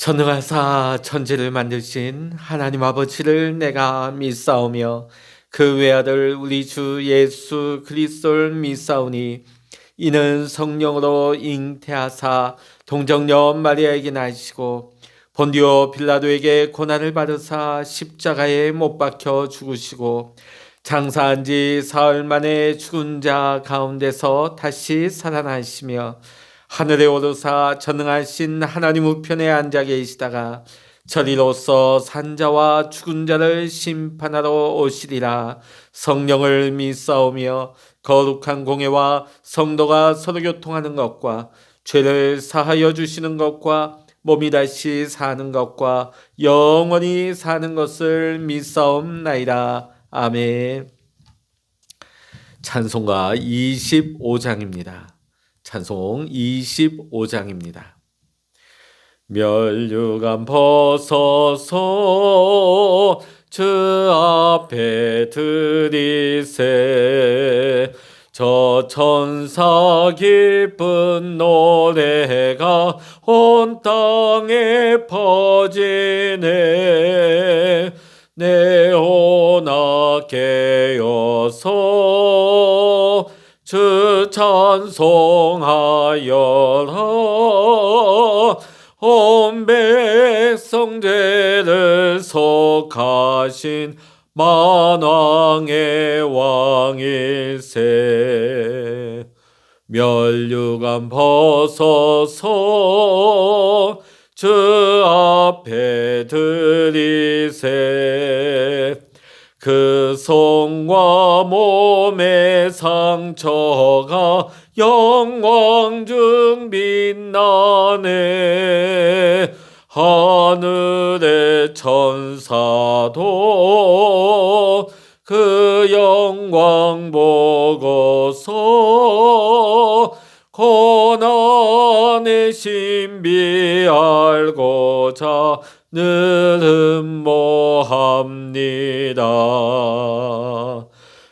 전능하사 천지를 만드신 하나님 아버지를 내가 믿사오며 그 외아들 우리 주 예수 그리스도를 믿사오니 이는 성령으로 잉태하사 동정녀 마리아에게 나시고 본디오 빌라도에게 고난을 받으사 십자가에 못 박혀 죽으시고 장사한 지 사흘 만에 죽은 자 가운데서 다시 살아나시며 하늘에 오르사 전능하신 하나님 우편에 앉아 계시다가 저리로서 산자와 죽은 자를 심판하러 오시리라. 성령을 믿사오며 거룩한 공회와 성도가 서로 교통하는 것과 죄를 사하여 주시는 것과 몸이 다시 사는 것과 영원히 사는 것을 믿사옵나이다. 아멘. 찬송가 25장입니다. 찬송 25장입니다. 멸류관 벗어서 주 앞에 드리세 저 천사 기쁜 노래가 온 땅에 퍼지네 내오나 깨어서 주 찬송하여라 온 백성 죄를 속하신 만왕의 왕일세 멸류관 벗어서 주 앞에 드리세 그 손과 몸의 상처가 영광 중 빛나네 하늘의 천사도 그 영광 보고서 고난의 신비 알고자 늘 흠모합니다.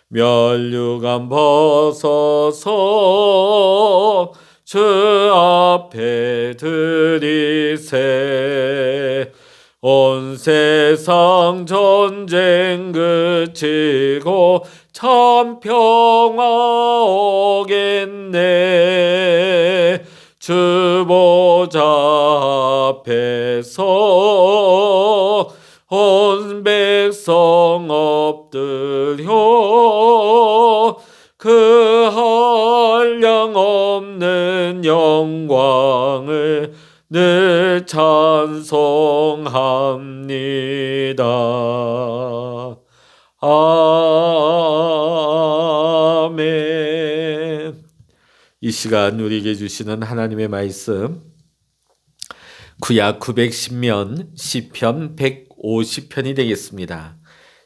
멸류관 벗어서 주 앞에 드리세 온 세상 전쟁 그치고 참 평화 오겠네 주 보좌 앞에서 온 백성 엎드려 그 한량 없는 영광을 늘 찬송합니다. 아멘. 이 시간 우리에게 주시는 하나님의 말씀 구약 910면 시편 150편이 되겠습니다.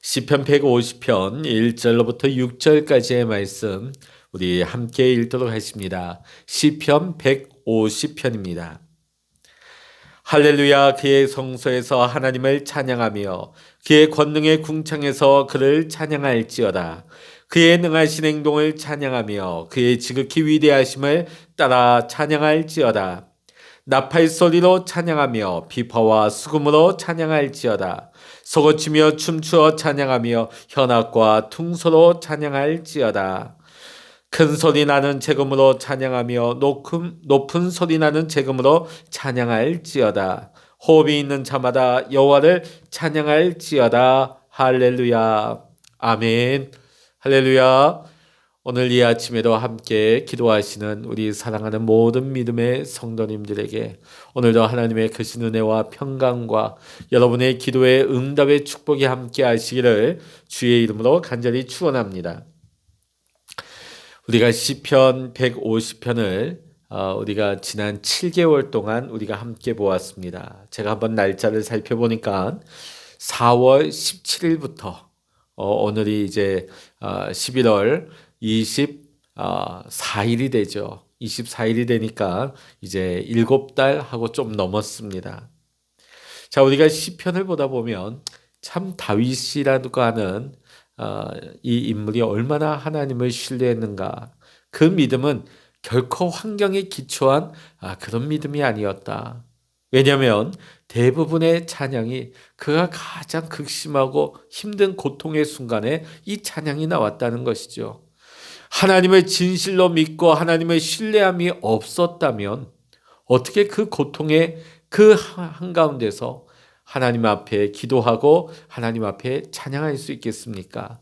시편 150편 1절로부터 6절까지의 말씀 우리 함께 읽도록 하십니다. 시편 150편입니다. 할렐루야. 그의 성소에서 하나님을 찬양하며 그의 권능의 궁창에서 그를 찬양할지어다. 그의 능하신 행동을 찬양하며 그의 지극히 위대하심을 따라 찬양할지어다. 나팔 소리로 찬양하며 비파와 수금으로 찬양할지어다. 소고치며 춤추어 찬양하며 현악과 퉁소로 찬양할지어다. 큰 소리 나는 재금으로 찬양하며 높은 소리 나는 재금으로 찬양할지어다. 호흡이 있는 자마다 여호와를 찬양할지어다. 할렐루야. 아멘. 할렐루야. 오늘 이 아침에도 함께 기도하시는 우리 사랑하는 모든 믿음의 성도님들에게 오늘도 하나님의 크신 은혜와 평강과 여러분의 기도의 응답의 축복이 함께 하시기를 주의 이름으로 간절히 축원합니다. 우리가 시편 150편을 우리가 지난 7개월 동안 우리가 함께 보았습니다. 제가 한번 날짜를 살펴보니까 4월 17일부터 오늘이 이제 11월 24일이 되죠. 24일이 되니까 이제 7달 하고 좀 넘었습니다. 자, 우리가 시편을 보다 보면 참 다윗이라고 하는 이 인물이 얼마나 하나님을 신뢰했는가. 그 믿음은 결코 환경에 기초한 그런 믿음이 아니었다. 왜냐하면 대부분의 찬양이 그가 가장 극심하고 힘든 고통의 순간에 이 찬양이 나왔다는 것이죠. 하나님을 진실로 믿고 하나님을 신뢰함이 없었다면 어떻게 그 고통의 그 한가운데서 하나님 앞에 기도하고 하나님 앞에 찬양할 수 있겠습니까?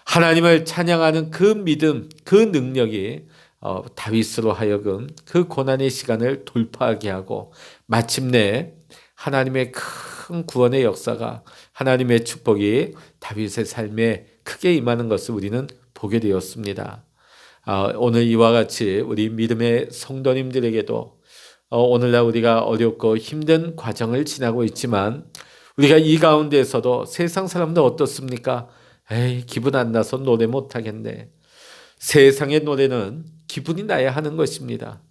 하나님을 찬양하는 그 믿음, 그 능력이 다윗으로 하여금 그 고난의 시간을 돌파하게 하고 마침내 하나님의 큰 구원의 역사가, 하나님의 축복이 다윗의 삶에 크게 임하는 것을 우리는 보게 되었습니다. 오늘 이와 같이 우리 믿음의 성도님들에게도 오늘날 우리가 어렵고 힘든 과정을 지나고 있지만 우리가 이 가운데에서도 세상 사람들 어떻습니까? 에이, 기분 안 나서 노래 못 하겠네. 세상의 노래는 기분이 나야 하는 것입니다.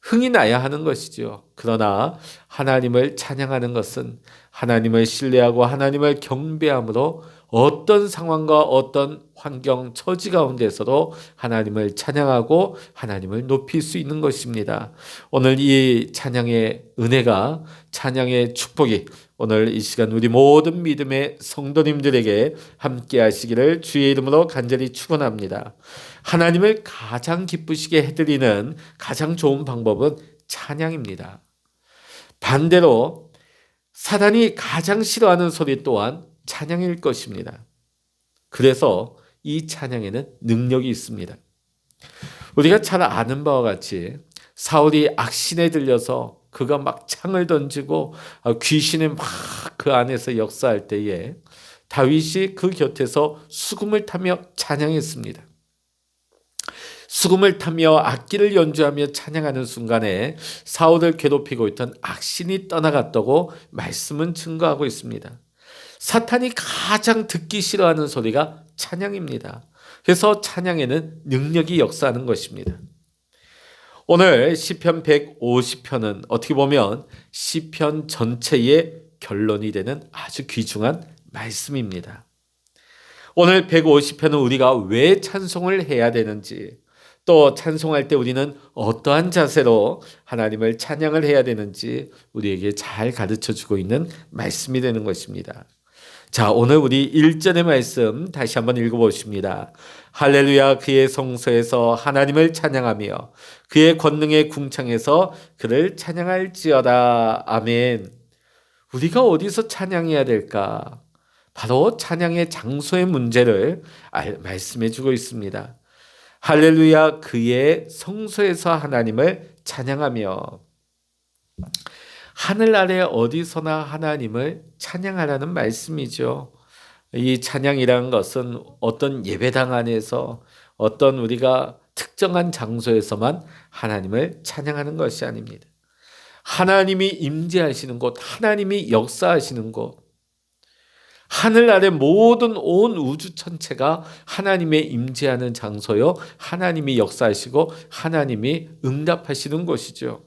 흥이 나야 하는 것이죠. 그러나 하나님을 찬양하는 것은 하나님을 신뢰하고 하나님을 경배함으로 어떤 상황과 어떤 환경, 처지 가운데서도 하나님을 찬양하고 하나님을 높일 수 있는 것입니다. 오늘 이 찬양의 은혜가, 찬양의 축복이 오늘 이 시간 우리 모든 믿음의 성도님들에게 함께 하시기를 주의 이름으로 간절히 축원합니다. 하나님을 가장 기쁘시게 해드리는 가장 좋은 방법은 찬양입니다. 반대로 사단이 가장 싫어하는 소리 또한 찬양일 것입니다. 그래서 이 찬양에는 능력이 있습니다. 우리가 잘 아는 바와 같이 사울이 악신에 들려서 그가 막 창을 던지고 귀신이 막 그 안에서 역사할 때에 다윗이 그 곁에서 수금을 타며 찬양했습니다. 수금을 타며 악기를 연주하며 찬양하는 순간에 사울을 괴롭히고 있던 악신이 떠나갔다고 말씀은 증거하고 있습니다. 사탄이 가장 듣기 싫어하는 소리가 찬양입니다. 그래서 찬양에는 능력이 역사하는 것입니다. 오늘 시편 150편은 어떻게 보면 시편 전체의 결론이 되는 아주 귀중한 말씀입니다. 오늘 150편은 우리가 왜 찬송을 해야 되는지, 또 찬송할 때 우리는 어떠한 자세로 하나님을 찬양을 해야 되는지 우리에게 잘 가르쳐주고 있는 말씀이 되는 것입니다. 자, 오늘 우리 1절의 말씀 다시 한번 읽어보십니다. 할렐루야, 그의 성소에서 하나님을 찬양하며 그의 권능의 궁창에서 그를 찬양할지어다. 아멘. 우리가 어디서 찬양해야 될까? 바로 찬양의 장소의 문제를 말씀해 주고 있습니다. 할렐루야, 그의 성소에서 하나님을 찬양하며. 하늘 아래 어디서나 하나님을 찬양하라는 말씀이죠. 이 찬양이라는 것은 어떤 예배당 안에서 어떤 우리가 특정한 장소에서만 하나님을 찬양하는 것이 아닙니다. 하나님이 임재하시는 곳, 하나님이 역사하시는 곳, 하늘 아래 모든 온 우주 전체가 하나님의 임재하는 장소요, 하나님이 역사하시고 하나님이 응답하시는 곳이죠.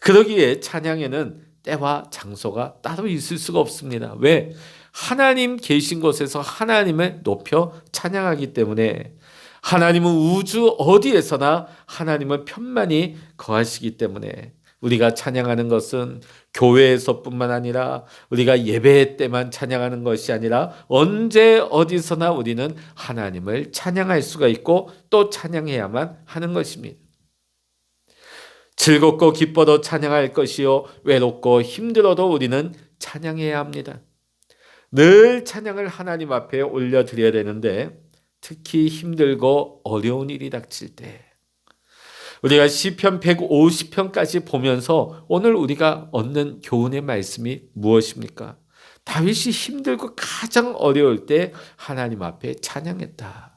그러기에 찬양에는 때와 장소가 따로 있을 수가 없습니다. 왜? 하나님 계신 곳에서 하나님을 높여 찬양하기 때문에, 하나님은 우주 어디에서나 하나님은 편만히 거하시기 때문에 우리가 찬양하는 것은 교회에서뿐만 아니라 우리가 예배 때만 찬양하는 것이 아니라 언제 어디서나 우리는 하나님을 찬양할 수가 있고 또 찬양해야만 하는 것입니다. 즐겁고 기뻐도 찬양할 것이요, 외롭고 힘들어도 우리는 찬양해야 합니다. 늘 찬양을 하나님 앞에 올려드려야 되는데, 특히 힘들고 어려운 일이 닥칠 때 우리가 시편 150편까지 보면서 오늘 우리가 얻는 교훈의 말씀이 무엇입니까? 다윗이 힘들고 가장 어려울 때 하나님 앞에 찬양했다.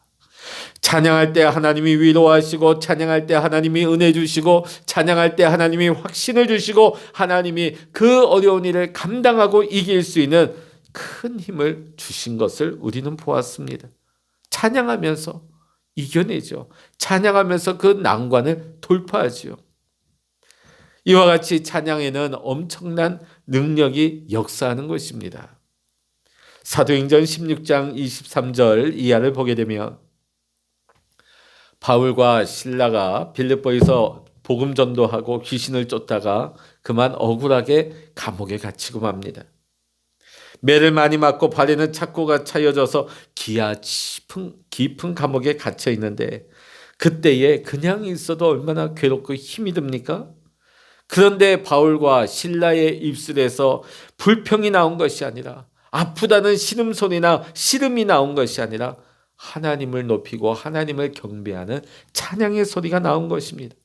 찬양할 때 하나님이 위로하시고, 찬양할 때 하나님이 은혜 주시고, 찬양할 때 하나님이 확신을 주시고, 하나님이 그 어려운 일을 감당하고 이길 수 있는 큰 힘을 주신 것을 우리는 보았습니다. 찬양하면서 이겨내죠. 찬양하면서 그 난관을 돌파하죠. 이와 같이 찬양에는 엄청난 능력이 역사하는 것입니다. 사도행전 16장 23절 이하를 보게 되면 바울과 실라가 빌립보에서 복음 전도하고 귀신을 쫓다가 그만 억울하게 감옥에 갇히고 맙니다. 매를 많이 맞고 발에는 착고가 차여져서 기아 깊은 감옥에 갇혀 있는데 그때에 그냥 있어도 얼마나 괴롭고 힘이 듭니까? 그런데 바울과 신라의 입술에서 불평이 나온 것이 아니라, 아프다는 신음소리나 씨름이 나온 것이 아니라 하나님을 높이고 하나님을 경배하는 찬양의 소리가 나온 것입니다.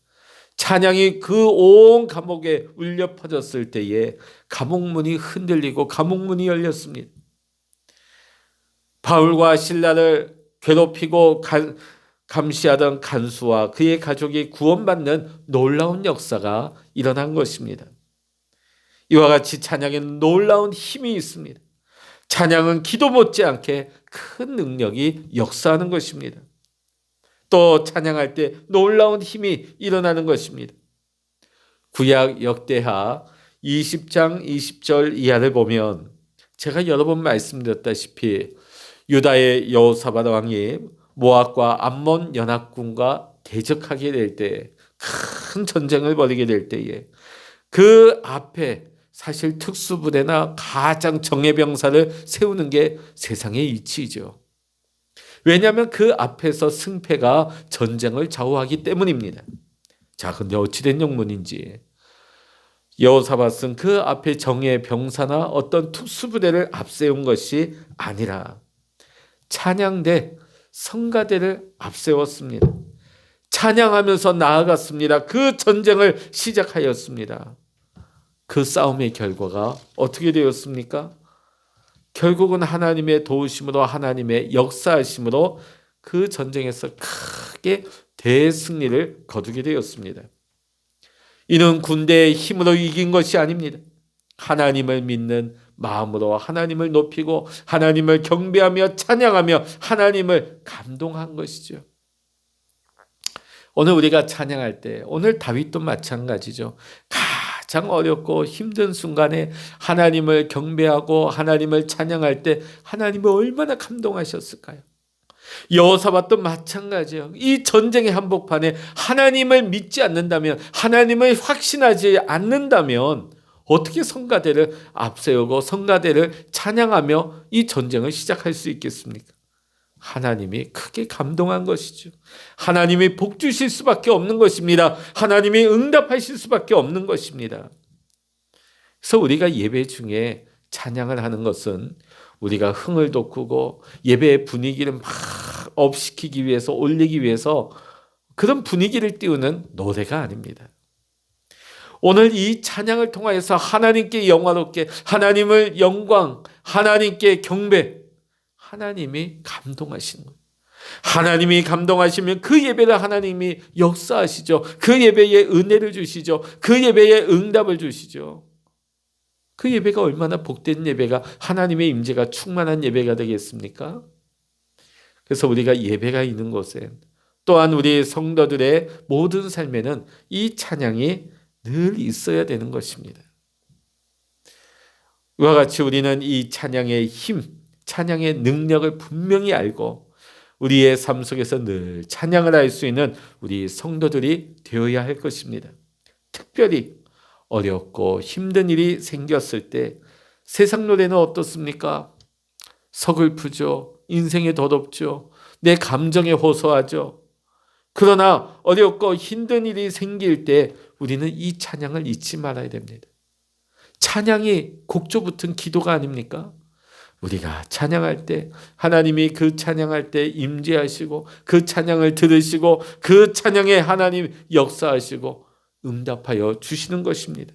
찬양이 그 온 감옥에 울려 퍼졌을 때에 감옥문이 흔들리고 감옥문이 열렸습니다. 바울과 신라를 괴롭히고 감시하던 간수와 그의 가족이 구원받는 놀라운 역사가 일어난 것입니다. 이와 같이 찬양에는 놀라운 힘이 있습니다. 찬양은 기도 못지않게 큰 능력이 역사하는 것입니다. 또 찬양할 때 놀라운 힘이 일어나는 것입니다. 구약 역대하 20장 20절 이하를 보면 제가 여러 번 말씀드렸다시피 유다의 여호사밧 왕이 모압과 암몬 연합군과 대적하게 될 때, 큰 전쟁을 벌이게 될 때에 그 앞에 사실 특수부대나 가장 정예병사를 세우는 게 세상의 이치이죠. 왜냐하면 그 앞에서 승패가 전쟁을 좌우하기 때문입니다. 자, 근데 어찌된 영문인지 여호사밧은 그 앞에 정예병사나 어떤 특수부대를 앞세운 것이 아니라 찬양대, 성가대를 앞세웠습니다. 찬양하면서 나아갔습니다. 그 전쟁을 시작하였습니다. 그 싸움의 결과가 어떻게 되었습니까? 결국은 하나님의 도우심으로, 하나님의 역사하심으로 그 전쟁에서 크게 대승리를 거두게 되었습니다. 이는 군대의 힘으로 이긴 것이 아닙니다. 하나님을 믿는 마음으로 하나님을 높이고 하나님을 경배하며 찬양하며 하나님을 감동한 것이죠. 오늘 우리가 찬양할 때, 오늘 다윗도 마찬가지죠. 가장 어렵고 힘든 순간에 하나님을 경배하고 하나님을 찬양할 때 하나님이 얼마나 감동하셨을까요? 여호사밧도 마찬가지예요. 이 전쟁의 한복판에 하나님을 믿지 않는다면, 하나님을 확신하지 않는다면 어떻게 성가대를 앞세우고 성가대를 찬양하며 이 전쟁을 시작할 수 있겠습니까? 하나님이 크게 감동한 것이죠. 하나님이 복 주실 수밖에 없는 것입니다. 하나님이 응답하실 수밖에 없는 것입니다. 그래서 우리가 예배 중에 찬양을 하는 것은 우리가 흥을 돋구고 예배의 분위기를 막 업시키기 위해서, 올리기 위해서 그런 분위기를 띄우는 노래가 아닙니다. 오늘 이 찬양을 통하여서 하나님께 영화롭게, 하나님을 영광, 하나님께 경배, 하나님이 감동하시는 거예요. 하나님이 감동하시면 그 예배를 하나님이 역사하시죠. 그 예배에 은혜를 주시죠. 그 예배에 응답을 주시죠. 그 예배가 얼마나 복된 예배가, 하나님의 임재가 충만한 예배가 되겠습니까? 그래서 우리가 예배가 있는 곳에, 또한 우리 성도들의 모든 삶에는 이 찬양이 늘 있어야 되는 것입니다. 이와 같이 우리는 이 찬양의 힘, 찬양의 능력을 분명히 알고 우리의 삶 속에서 늘 찬양을 할 수 있는 우리 성도들이 되어야 할 것입니다. 특별히 어렵고 힘든 일이 생겼을 때 세상 노래는 어떻습니까? 서글프죠. 인생이 더럽죠. 내 감정에 호소하죠. 그러나 어렵고 힘든 일이 생길 때 우리는 이 찬양을 잊지 말아야 됩니다. 찬양이 곡조 붙은 기도가 아닙니까? 우리가 찬양할 때 하나님이 그 찬양할 때 임재하시고 그 찬양을 들으시고 그 찬양에 하나님 역사하시고 응답하여 주시는 것입니다.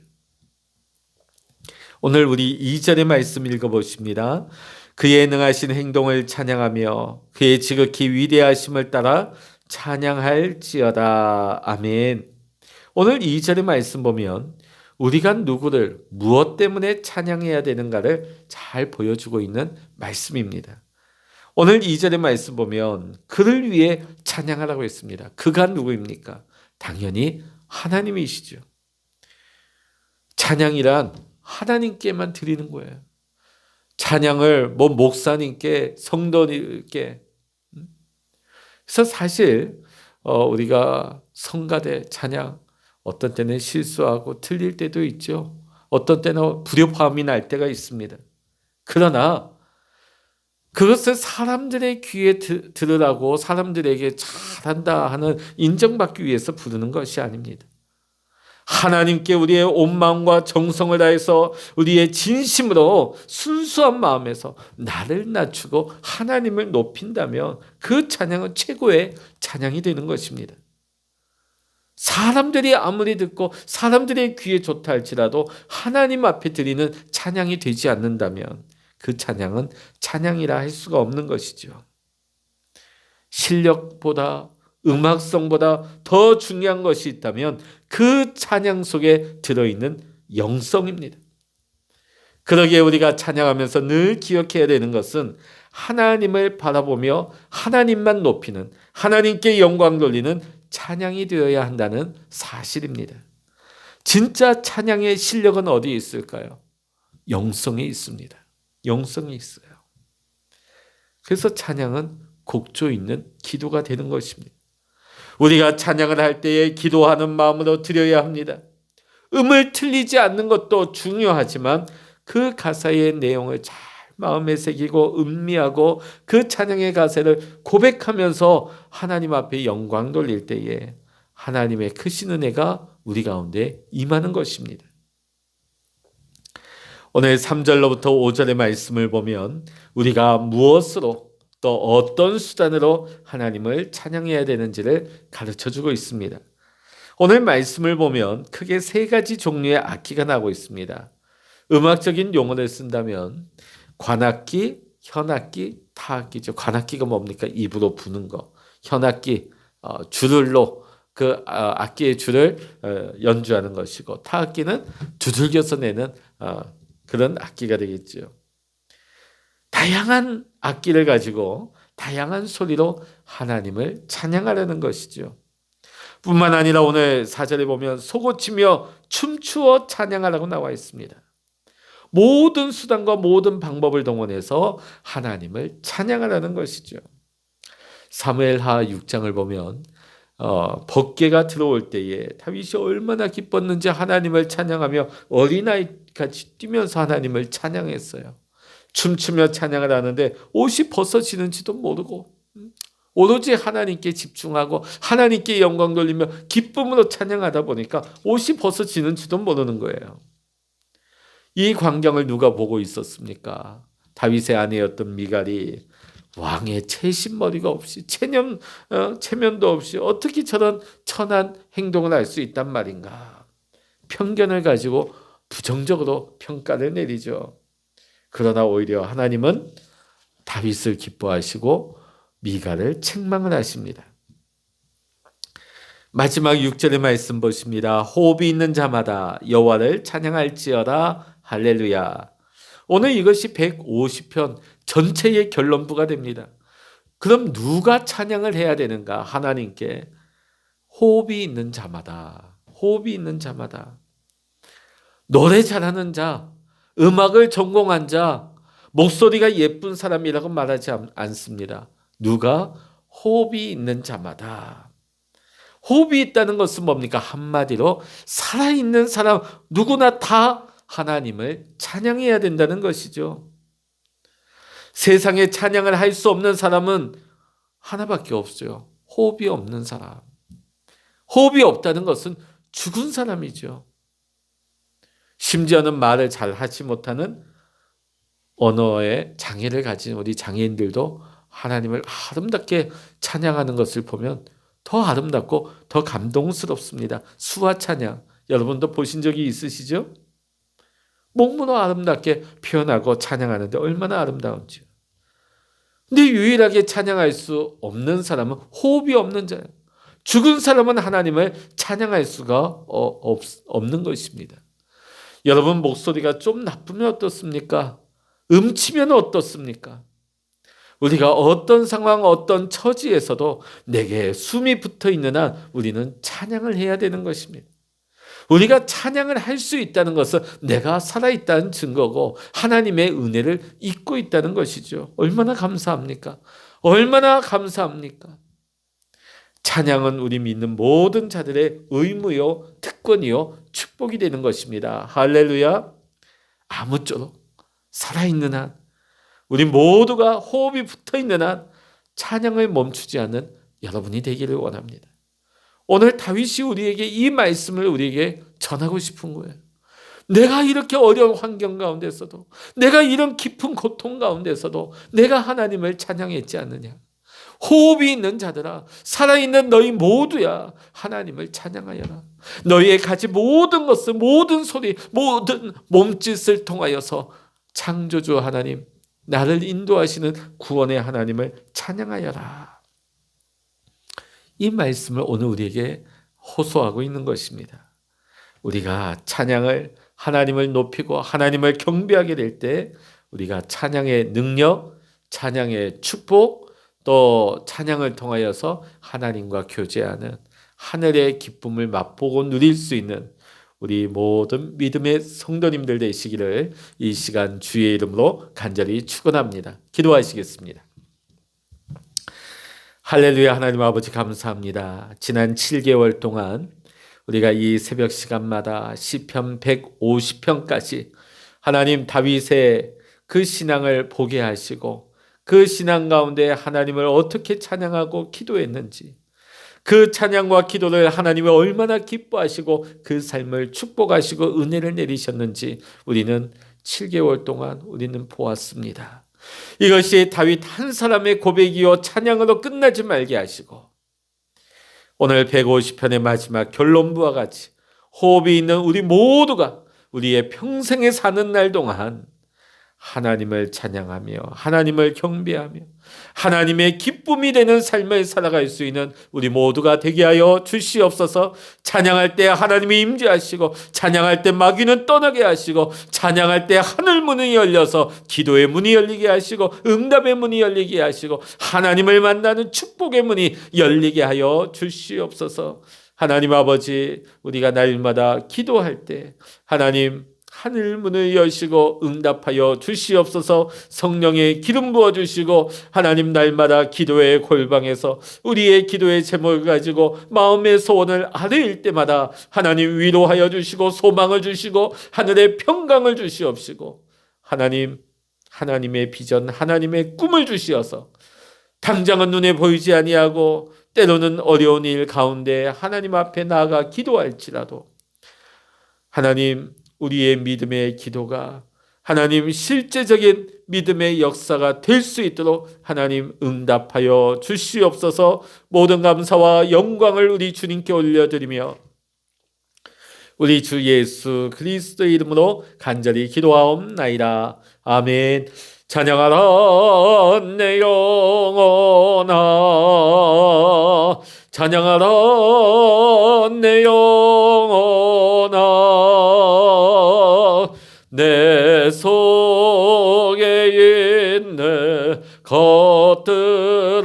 오늘 우리 2절의 말씀 읽어보십니다. 그의 능하신 행동을 찬양하며 그의 지극히 위대하심을 따라 찬양할지어다. 아멘. 오늘 2절의 말씀 보면 우리가 누구를 무엇 때문에 찬양해야 되는가를 잘 보여주고 있는 말씀입니다. 오늘 2절의 말씀 보면 그를 위해 찬양하라고 했습니다. 그가 누구입니까? 당연히 하나님이시죠. 찬양이란 하나님께만 드리는 거예요. 찬양을 목사님께, 성도님께. 그래서 사실 우리가 성가대 찬양 어떤 때는 실수하고 틀릴 때도 있죠. 어떤 때는 불협화음이 날 때가 있습니다. 그러나 그것을 사람들의 귀에 들으라고 사람들에게 잘한다 하는 인정받기 위해서 부르는 것이 아닙니다. 하나님께 우리의 온 마음과 정성을 다해서 우리의 진심으로 순수한 마음에서 나를 낮추고 하나님을 높인다면 그 찬양은 최고의 찬양이 되는 것입니다. 사람들이 아무리 듣고 사람들의 귀에 좋다 할지라도 하나님 앞에 드리는 찬양이 되지 않는다면 그 찬양은 찬양이라 할 수가 없는 것이죠. 실력보다 음악성보다 더 중요한 것이 있다면 그 찬양 속에 들어있는 영성입니다. 그러기에 우리가 찬양하면서 늘 기억해야 되는 것은 하나님을 바라보며 하나님만 높이는, 하나님께 영광 돌리는 찬양이 되어야 한다는 사실입니다. 진짜 찬양의 실력은 어디에 있을까요? 영성에 있습니다. 영성이 있어요. 그래서 찬양은 곡조 있는 기도가 되는 것입니다. 우리가 찬양을 할 때에 기도하는 마음으로 드려야 합니다. 음을 틀리지 않는 것도 중요하지만 그 가사의 내용을 잘 마음에 새기고 음미하고 그 찬양의 가사를 고백하면서 하나님 앞에 영광 돌릴 때에 하나님의 크신 은혜가 우리 가운데 임하는 것입니다. 오늘 3절로부터 5절의 말씀을 보면 우리가 무엇으로 또 어떤 수단으로 하나님을 찬양해야 되는지를 가르쳐주고 있습니다. 오늘 말씀을 보면 크게 세 가지 종류의 악기가 나오고 있습니다. 음악적인 용어를 쓴다면 관악기, 현악기, 타악기죠. 관악기가 뭡니까? 입으로 부는 거. 현악기, 줄을로 그 악기의 줄을 연주하는 것이고 타악기는 두들겨서 내는 그런 악기가 되겠죠. 다양한 악기를 가지고 다양한 소리로 하나님을 찬양하려는 것이죠. 뿐만 아니라 오늘 4절에 보면 소고치며 춤추어 찬양하라고 나와 있습니다. 모든 수단과 모든 방법을 동원해서 하나님을 찬양하라는 것이죠. 사무엘하 6장을 보면 법궤가 들어올 때에 다윗이 얼마나 기뻤는지 하나님을 찬양하며 어린아이같이 뛰면서 하나님을 찬양했어요. 춤추며 찬양을 하는데 옷이 벗어지는지도 모르고 오로지 하나님께 집중하고 하나님께 영광 돌리며 기쁨으로 찬양하다 보니까 옷이 벗어지는지도 모르는 거예요. 이 광경을 누가 보고 있었습니까? 다윗의 아내였던 미갈이 왕의 채신머리가 없이 체면도 없이 어떻게 저런 천한 행동을 할 수 있단 말인가? 편견을 가지고 부정적으로 평가를 내리죠. 그러나 오히려 하나님은 다윗을 기뻐하시고 미갈을 책망을 하십니다. 마지막 6절의 말씀 보십니다. 호흡이 있는 자마다 여호와를 찬양할지어다. 할렐루야. 오늘 이것이 150편 전체의 결론부가 됩니다. 그럼 누가 찬양을 해야 되는가? 하나님께. 호흡이 있는 자마다. 호흡이 있는 자마다. 노래 잘하는 자, 음악을 전공한 자, 목소리가 예쁜 사람이라고 말하지 않습니다. 누가? 호흡이 있는 자마다. 호흡이 있다는 것은 뭡니까? 한마디로 살아있는 사람 누구나 다 하나님을 찬양해야 된다는 것이죠. 세상에 찬양을 할 수 없는 사람은 하나밖에 없어요. 호흡이 없는 사람. 호흡이 없다는 것은 죽은 사람이죠. 심지어는 말을 잘 하지 못하는 언어의 장애를 가진 우리 장애인들도 하나님을 아름답게 찬양하는 것을 보면 더 아름답고 더 감동스럽습니다. 수화 찬양. 여러분도 보신 적이 있으시죠? 목문어 아름답게 표현하고 찬양하는데 얼마나 아름다운지요. 근데 유일하게 찬양할 수 없는 사람은 호흡이 없는 자예요. 죽은 사람은 하나님을 찬양할 수가 없는 것입니다. 여러분 목소리가 좀 나쁘면 어떻습니까? 음치면 어떻습니까? 우리가 어떤 상황, 어떤 처지에서도 내게 숨이 붙어 있는 한 우리는 찬양을 해야 되는 것입니다. 우리가 찬양을 할 수 있다는 것은 내가 살아있다는 증거고 하나님의 은혜를 잊고 있다는 것이죠. 얼마나 감사합니까? 얼마나 감사합니까? 찬양은 우리 믿는 모든 자들의 의무요, 특권이요, 축복이 되는 것입니다. 할렐루야. 아무쪼록 살아있는 한, 우리 모두가 호흡이 붙어있는 한 찬양을 멈추지 않는 여러분이 되기를 원합니다. 오늘 다윗이 우리에게 이 말씀을 우리에게 전하고 싶은 거예요. 내가 이렇게 어려운 환경 가운데서도, 내가 이런 깊은 고통 가운데서도 내가 하나님을 찬양했지 않느냐. 호흡이 있는 자들아, 살아있는 너희 모두야, 하나님을 찬양하여라. 너희의 가진 모든 것을, 모든 소리, 모든 몸짓을 통하여서 창조주 하나님, 나를 인도하시는 구원의 하나님을 찬양하여라. 이 말씀을 오늘 우리에게 호소하고 있는 것입니다. 우리가 찬양을, 하나님을 높이고 하나님을 경배하게 될 때 우리가 찬양의 능력, 찬양의 축복, 또 찬양을 통하여서 하나님과 교제하는 하늘의 기쁨을 맛보고 누릴 수 있는 우리 모든 믿음의 성도님들 되시기를 이 시간 주의 이름으로 간절히 축원합니다. 기도하시겠습니다. 할렐루야. 하나님 아버지 감사합니다. 지난 7개월 동안 우리가 이 새벽 시간마다 시편 150편까지 하나님 다윗의 그 신앙을 보게 하시고 그 신앙 가운데 하나님을 어떻게 찬양하고 기도했는지, 그 찬양과 기도를 하나님이 얼마나 기뻐하시고 그 삶을 축복하시고 은혜를 내리셨는지 우리는 7개월 동안 우리는 보았습니다. 이것이 다윗 한 사람의 고백이요 찬양으로 끝나지 말게 하시고 오늘 150편의 마지막 결론부와 같이 호흡이 있는 우리 모두가 우리의 평생에 사는 날 동안 하나님을 찬양하며 하나님을 경배하며 하나님의 기쁨이 되는 삶을 살아갈 수 있는 우리 모두가 되게 하여 주시옵소서. 찬양할 때 하나님이 임재하시고 찬양할 때 마귀는 떠나게 하시고 찬양할 때 하늘 문이 열려서 기도의 문이 열리게 하시고 응답의 문이 열리게 하시고 하나님을 만나는 축복의 문이 열리게 하여 주시옵소서. 하나님 아버지, 우리가 날마다 기도할 때 하나님 하늘 문을 여시고 응답하여 주시옵소서. 성령의 기름 부어주시고 하나님 날마다 기도의 골방에서 우리의 기도의 제목을 가지고 마음의 소원을 아뢰일 때마다 하나님 위로하여 주시고 소망을 주시고 하늘의 평강을 주시옵시고 하나님, 하나님의 비전, 하나님의 꿈을 주시어서 당장은 눈에 보이지 아니하고 때로는 어려운 일 가운데 하나님 앞에 나아가 기도할지라도 하나님, 우리의 믿음의 기도가 하나님 실제적인 믿음의 역사가 될 수 있도록 하나님 응답하여 주시옵소서. 모든 감사와 영광을 우리 주님께 올려드리며 우리 주 예수 그리스도의 이름으로 간절히 기도하옵나이다. 아멘. 찬양하라 내 영혼아, 찬양하라 내 영혼아, 내 속에 있는 것들아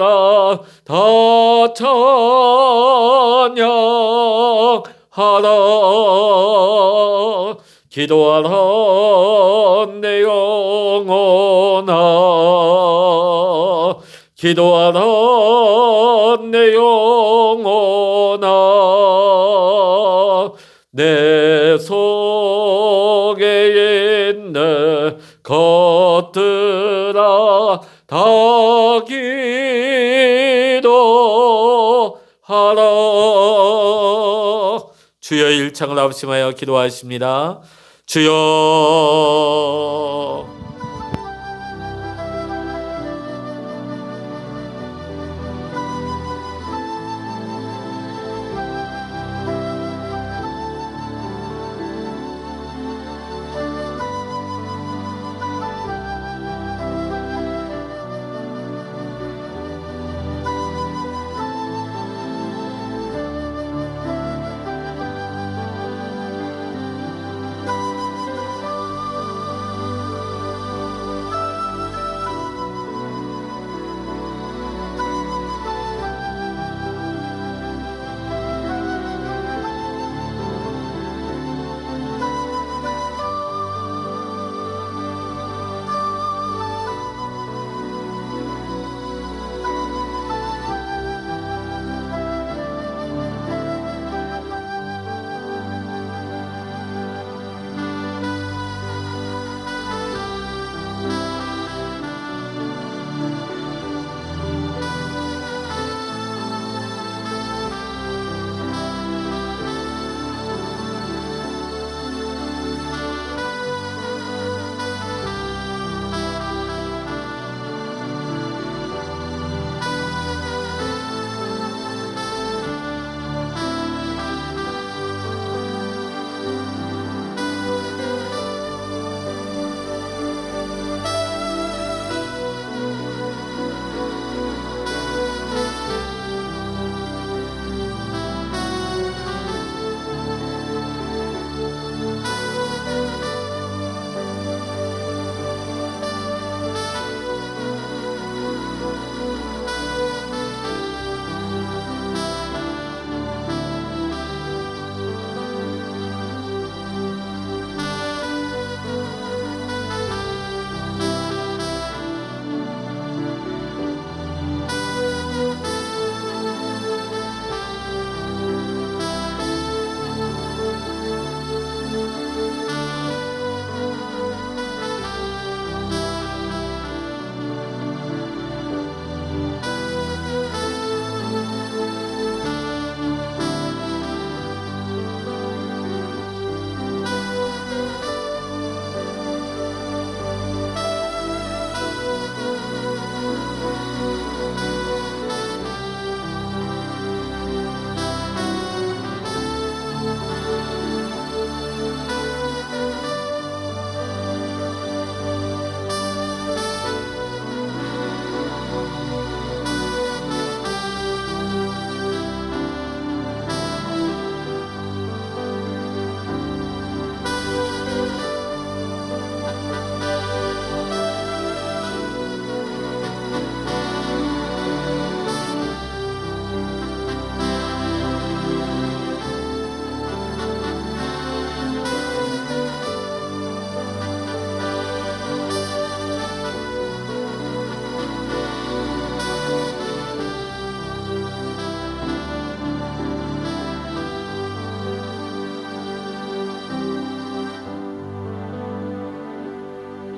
다 찬양하라. 기도하라 내 영혼아, 기도하라 내 영혼아, 내 속에 있는 것들아 다 기도하라. 주여 일창을 합심하여 기도하십니다. 주여